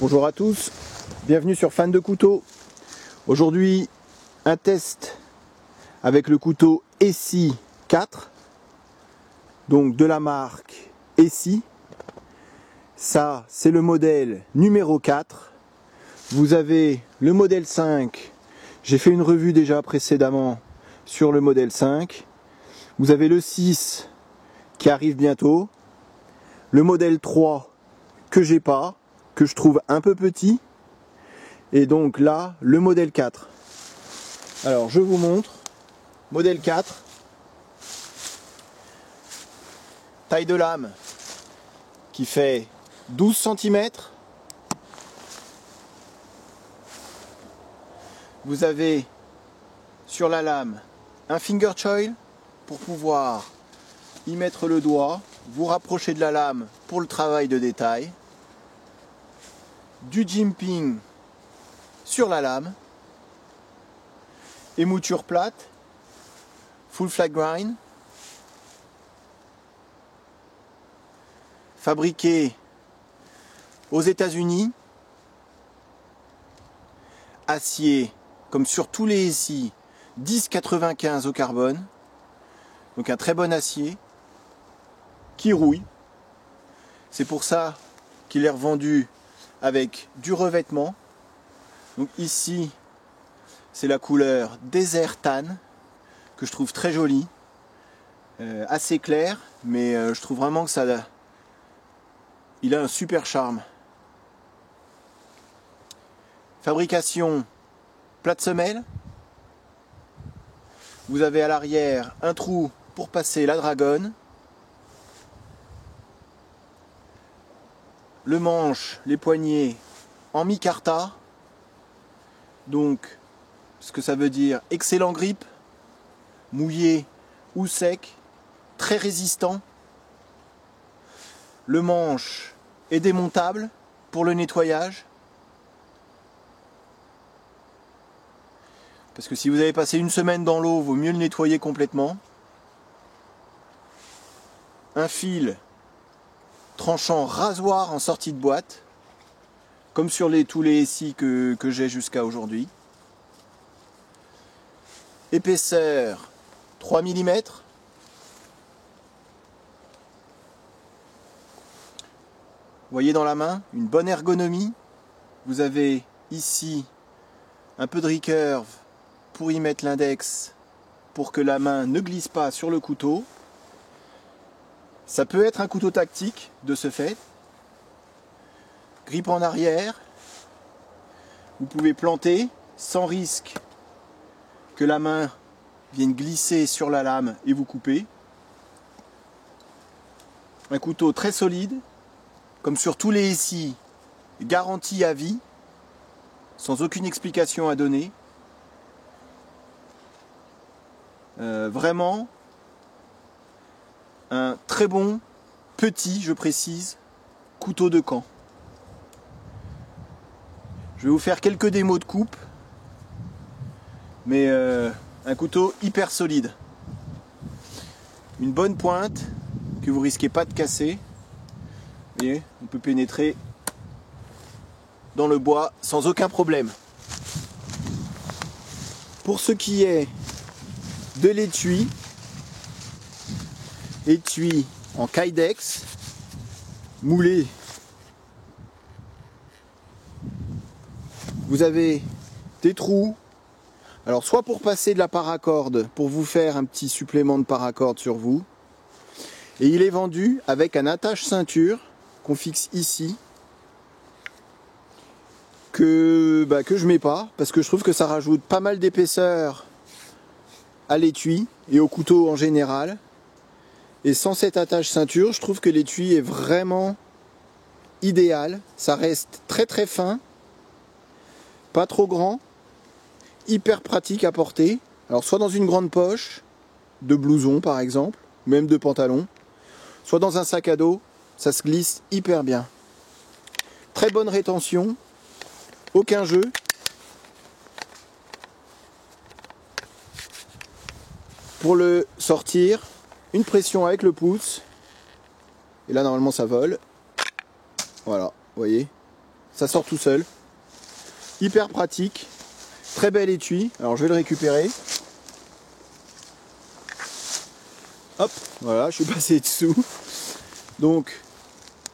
Bonjour à tous, bienvenue sur Fan de Couteaux. Aujourd'hui, un test avec le couteau ESSI 4, donc de la marque ESSI. Ça, c'est le modèle numéro 4. Vous avez le modèle 5. J'ai fait une revue déjà précédemment sur le modèle 5. Vous avez le 6 qui arrive bientôt. Le modèle 3 que j'ai pas, que je trouve un peu petit. Et donc là, le modèle 4. Alors, je vous montre. Modèle 4. Taille de lame qui fait 12 cm. Vous avez sur la lame un finger choil pour pouvoir y mettre le doigt, vous rapprocher de la lame pour le travail de détail. Du jimping sur la lame, émouture plate, full flat grind, fabriqué aux États-Unis, acier comme sur tous les ESSI 10,95 au carbone, donc un très bon acier qui rouille. C'est pour ça qu'il est revendu avec du revêtement. Donc ici, c'est la couleur Desert Tan que je trouve très jolie, assez claire, mais je trouve vraiment que il a un super charme. Fabrication plate semelle. Vous avez à l'arrière un trou pour passer la dragonne. Le manche, les poignets en micarta. Donc, ce que ça veut dire, excellent grip, mouillé ou sec, très résistant. Le manche est démontable pour le nettoyage. Parce que si vous avez passé une semaine dans l'eau, vaut mieux le nettoyer complètement. Un fil tranchant rasoir en sortie de boîte, comme sur tous les ESSI que j'ai jusqu'à aujourd'hui. Épaisseur 3 mm. Vous voyez dans la main, une bonne ergonomie. Vous avez ici un peu de recurve pour y mettre l'index pour que la main ne glisse pas sur le couteau. Ça peut être un couteau tactique de ce fait. Grip en arrière. Vous pouvez planter sans risque que la main vienne glisser sur la lame et vous couper. Un couteau très solide, comme sur tous les ESSI, garanti à vie, sans aucune explication à donner. Vraiment un très bon, petit, je précise, couteau de camp. Je vais vous faire quelques démos de coupe, mais un couteau hyper solide. Une bonne pointe que vous risquez pas de casser. Et on peut pénétrer dans le bois sans aucun problème. Pour ce qui est de l'étui, étui en Kydex, moulé. Vous avez des trous. Alors soit pour passer de la paracorde, pour vous faire un petit supplément de paracorde sur vous. Et il est vendu avec un attache ceinture qu'on fixe ici. Que je mets pas, parce que je trouve que ça rajoute pas mal d'épaisseur à l'étui et au couteau en général. Et sans cette attache ceinture, je trouve que l'étui est vraiment idéal. Ça reste très très fin, pas trop grand, hyper pratique à porter. Alors soit dans une grande poche de blouson par exemple, même de pantalon, soit dans un sac à dos, ça se glisse hyper bien. Très bonne rétention, aucun jeu. Pour le sortir, une pression avec le pouce. Et là normalement ça vole. Voilà, vous voyez. ça sort tout seul. Hyper pratique, très bel étui. Alors je vais le récupérer. Hop, voilà, je suis passé dessous. Donc,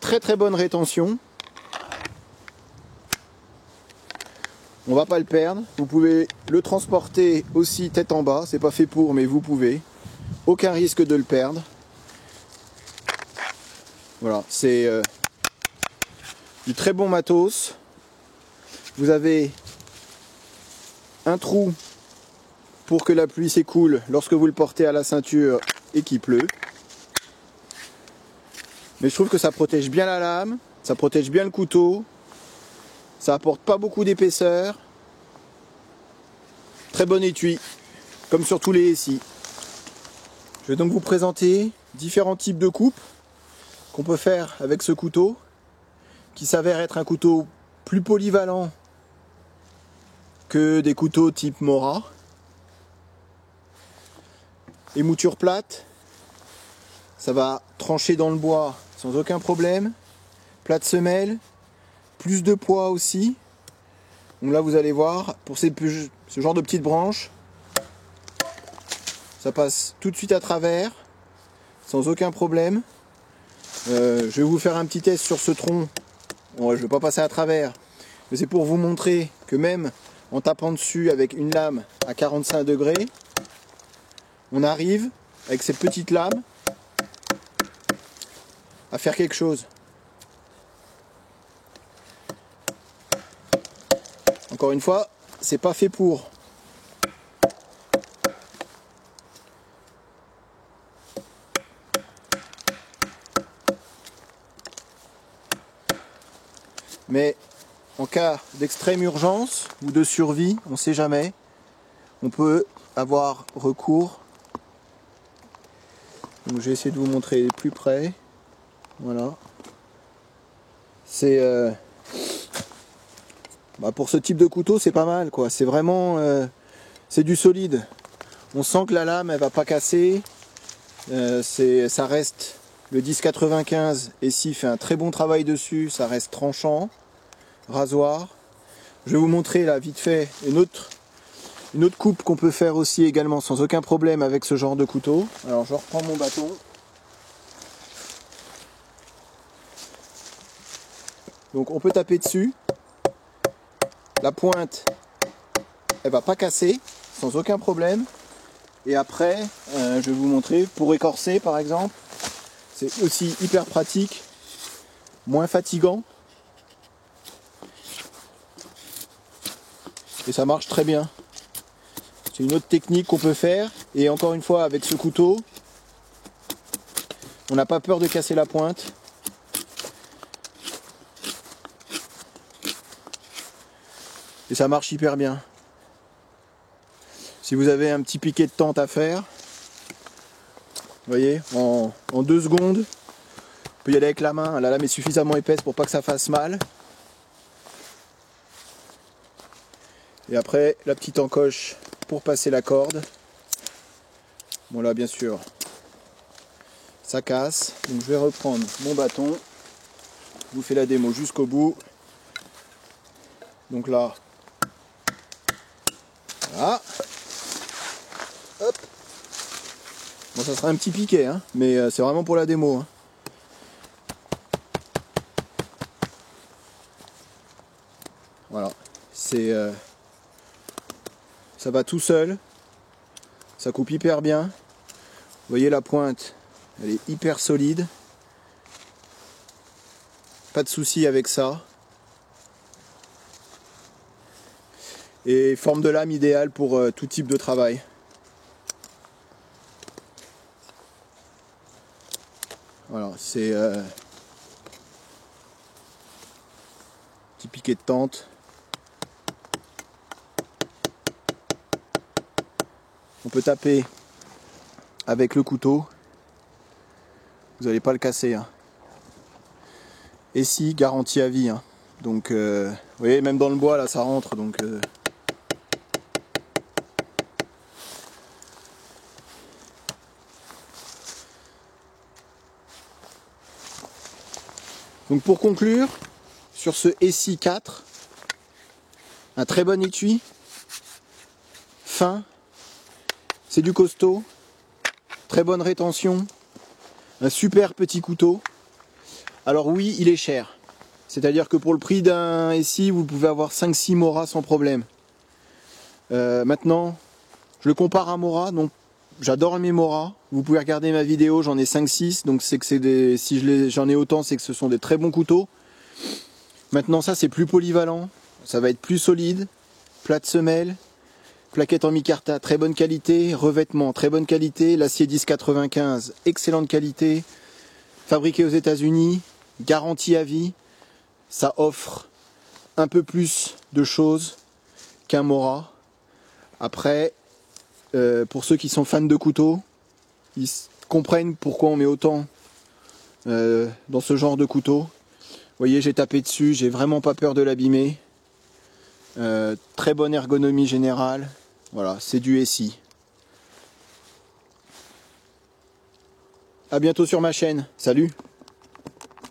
très bonne rétention. On va pas le perdre. Vous pouvez le transporter aussi tête en bas. C'est pas fait pour, mais vous pouvez. Aucun risque de le perdre. Voilà, c'est du très bon matos. Vous avez un trou pour que la pluie s'écoule lorsque vous le portez à la ceinture et qu'il pleut. Mais je trouve que ça protège bien la lame, ça protège bien le couteau, ça apporte pas beaucoup d'épaisseur. Très bon étui, comme sur tous les SI. Je vais donc vous présenter différents types de coupes qu'on peut faire avec ce couteau, qui s'avère être un couteau plus polyvalent que des couteaux type Mora. Émouture plate, ça va trancher dans le bois sans aucun problème. Plate semelle, plus de poids aussi. Donc là vous allez voir, pour ce genre de petites branches, ça passe tout de suite à travers, sans aucun problème. Je vais vous faire un petit test sur ce tronc. Bon, je ne vais pas passer à travers, mais c'est pour vous montrer que même en tapant dessus avec une lame à 45 degrés, on arrive avec cette petite lame à faire quelque chose. Encore une fois, c'est pas fait pour. Mais en cas d'extrême urgence ou de survie, on ne sait jamais, on peut avoir recours. Donc je vais essayer de vous montrer plus près. Voilà. C'est pour ce type de couteau, c'est pas mal, quoi. C'est vraiment c'est du solide. On sent que la lame elle va pas casser. Ça reste le 1095 et s'il fait un très bon travail dessus, ça reste tranchant. Rasoir. Je vais vous montrer là vite fait une autre coupe qu'on peut faire aussi également sans aucun problème avec ce genre de couteau. Alors je reprends mon bâton. Donc on peut taper dessus. La pointe, elle va pas casser sans aucun problème. Et après, je vais vous montrer pour écorcer par exemple. C'est aussi hyper pratique, moins fatigant. Et ça marche très bien. C'est une autre technique qu'on peut faire. Et encore une fois, avec ce couteau, on n'a pas peur de casser la pointe. Et ça marche hyper bien. Si vous avez un petit piquet de tente à faire, vous voyez, en 2 secondes, on peut y aller avec la main. La lame est suffisamment épaisse pour pas que ça fasse mal. Et après, la petite encoche pour passer la corde. Bon là, bien sûr, ça casse. Donc je vais reprendre mon bâton. Je vous fais la démo jusqu'au bout. Donc là, voilà. Hop. Bon, ça sera un petit piquet, hein, mais c'est vraiment pour la démo. Hein. Voilà, ça va tout seul, ça coupe hyper bien. Vous voyez la pointe, elle est hyper solide. Pas de souci avec ça. Et forme de lame idéale pour tout type de travail. Voilà, c'est petit piquet de tente. On peut taper avec le couteau. Vous n'allez pas le casser. Hein. Et si, garantie à vie. Hein. Donc, vous voyez, même dans le bois, là, ça rentre. Donc, pour conclure, sur ce SI 4. Un très bon étui, fin, c'est du costaud, très bonne rétention, un super petit couteau. Alors oui, il est cher, c'est-à-dire que pour le prix d'un SI, vous pouvez avoir 5-6 Mora sans problème. Maintenant, je le compare à Mora, donc j'adore mes Mora. Vous pouvez regarder ma vidéo, j'en ai 5-6, donc c'est que si j'en ai autant, c'est que ce sont des très bons couteaux. Maintenant ça c'est plus polyvalent, ça va être plus solide, plat de semelle, plaquette en micarta très bonne qualité, revêtement très bonne qualité, l'acier 1095 excellente qualité, fabriqué aux États-Unis, garantie à vie, ça offre un peu plus de choses qu'un Mora. Après, pour ceux qui sont fans de couteaux, ils comprennent pourquoi on met autant dans ce genre de couteau. Vous voyez, j'ai tapé dessus, j'ai vraiment pas peur de l'abîmer. Très bonne ergonomie générale. Voilà, c'est du SI. A bientôt sur ma chaîne. Salut!